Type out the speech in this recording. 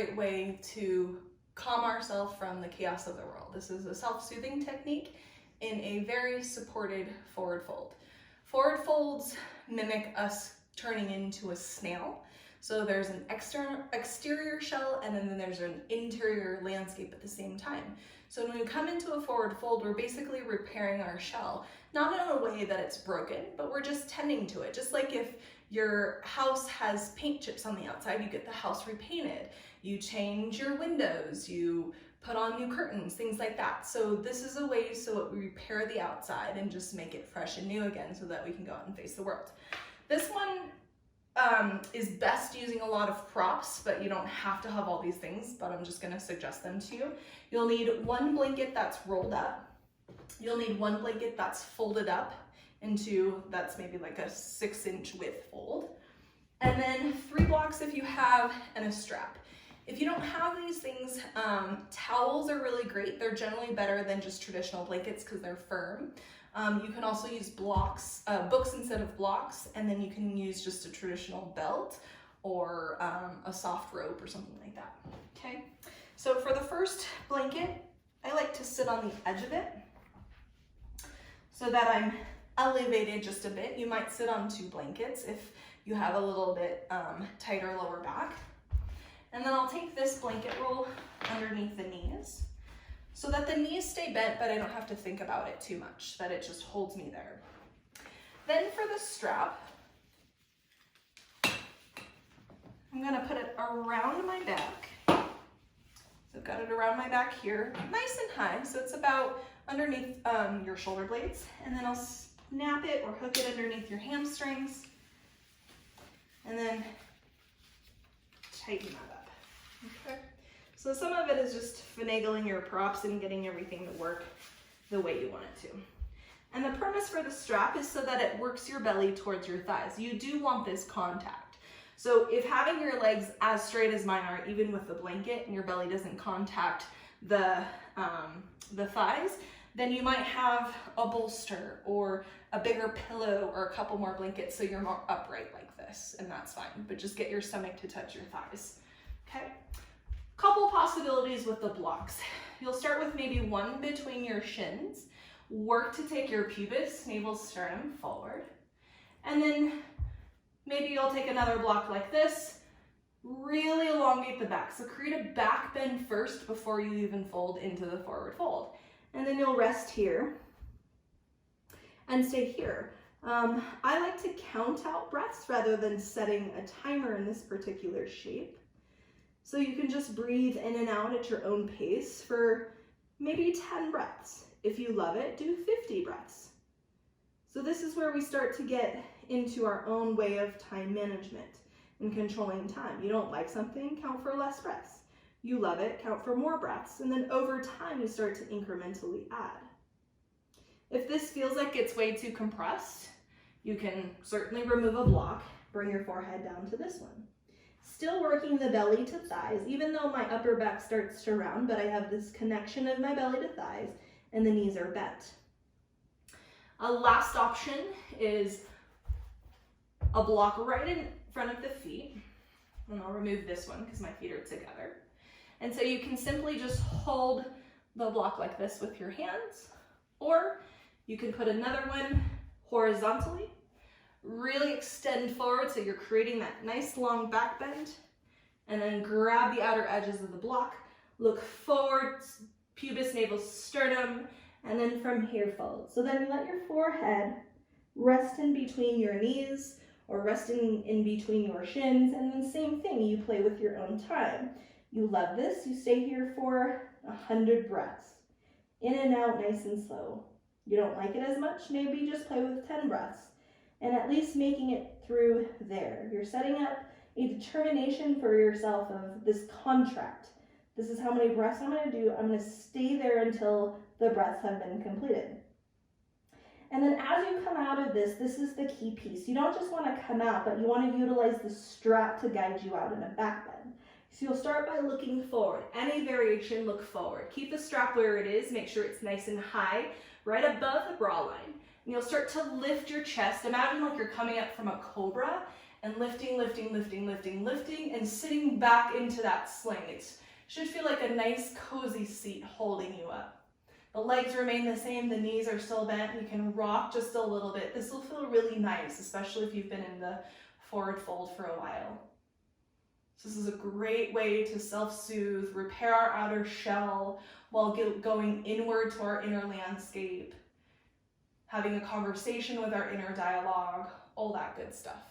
great way to calm ourselves from the chaos of the world. This is a self-soothing technique in a very supported forward fold. Forward folds mimic us turning into a snail. So there's an exterior shell and then there's an interior landscape at the same time. So when we come into a forward fold, we're basically repairing our shell, not in a way that it's broken, but we're just tending to it. Just like if your house has paint chips on the outside, you get the house repainted. You change your windows, you put on new curtains, things like that. So this is a way so we repair the outside and just make it fresh and new again so that we can go out and face the world. This one is best using a lot of props, but you don't have to have all these things, but I'm just gonna suggest them to you. You'll need one blanket that's rolled up. You'll need one blanket that's folded up into, that's maybe like a 6-inch width fold. And then 3 blocks if you have, and a strap. If you don't have these things, towels are really great. They're generally better than just traditional blankets because they're firm. You can also use blocks, books instead of blocks, and then you can use just a traditional belt or a soft rope or something like that, okay? So for the first blanket, I like to sit on the edge of it so that I'm elevated just a bit. You might sit on 2 blankets if you have a little bit tighter lower back. And then I'll take this blanket roll underneath the knees so that the knees stay bent, but I don't have to think about it too much, that it just holds me there. Then for the strap, I'm gonna put it around my back. So I've got it around my back here, nice and high, so it's about underneath your shoulder blades, and then I'll snap it or hook it underneath your hamstrings, and then tighten that up, okay? So some of it is just finagling your props and getting everything to work the way you want it to. And the premise for the strap is so that it works your belly towards your thighs. You do want this contact. So if having your legs as straight as mine are, even with the blanket, and your belly doesn't contact the thighs, then you might have a bolster or a bigger pillow or a couple more blankets so you're more upright like this, and that's fine. But just get your stomach to touch your thighs, okay? Couple possibilities with the blocks. You'll start with maybe one between your shins, work to take your pubis, navel, sternum forward, and then maybe you'll take another block like this, really elongate the back. So create a back bend first before you even fold into the forward fold. And then you'll rest here and stay here. I like to count out breaths rather than setting a timer in this particular shape. So you can just breathe in and out at your own pace for maybe 10 breaths. If you love it, do 50 breaths. So this is where we start to get into our own way of time management and controlling time. You don't like something, count for less breaths. You love it, count for more breaths. And then over time, you start to incrementally add. If this feels like it's way too compressed, you can certainly remove a block, bring your forehead down to this one. Still working the belly to thighs, even though my upper back starts to round, but I have this connection of my belly to thighs and the knees are bent. A last option is a block right in front of the feet. And I'll remove this one because my feet are together. And so you can simply just hold the block like this with your hands, or you can put another one horizontally. Really extend forward so you're creating that nice long back bend, and then grab the outer edges of the block, look forward, pubis, navel, sternum, and then from here fold. So then you let your forehead rest in between your knees or rest in between your shins, and then same thing, you play with your own time. You love this, you stay here for 100 breaths. In and out, nice and slow. You don't like it as much, maybe just play with 10 breaths. And at least making it through there. You're setting up a determination for yourself of this contract. This is how many breaths I'm gonna do. I'm gonna stay there until the breaths have been completed. And then as you come out of this, this is the key piece. You don't just wanna come out, but you wanna utilize the strap to guide you out in a back bend. So you'll start by looking forward. Any variation, look forward. Keep the strap where it is, make sure it's nice and high, right above the bra line. And you'll start to lift your chest. Imagine like you're coming up from a cobra and lifting, lifting, lifting, lifting, lifting, and sitting back into that sling. It should feel like a nice cozy seat holding you up. The legs remain the same, the knees are still bent. You can rock just a little bit. This will feel really nice, especially if you've been in the forward fold for a while. So this is a great way to self-soothe, repair our outer shell while going inward to our inner landscape, having a conversation with our inner dialogue, all that good stuff.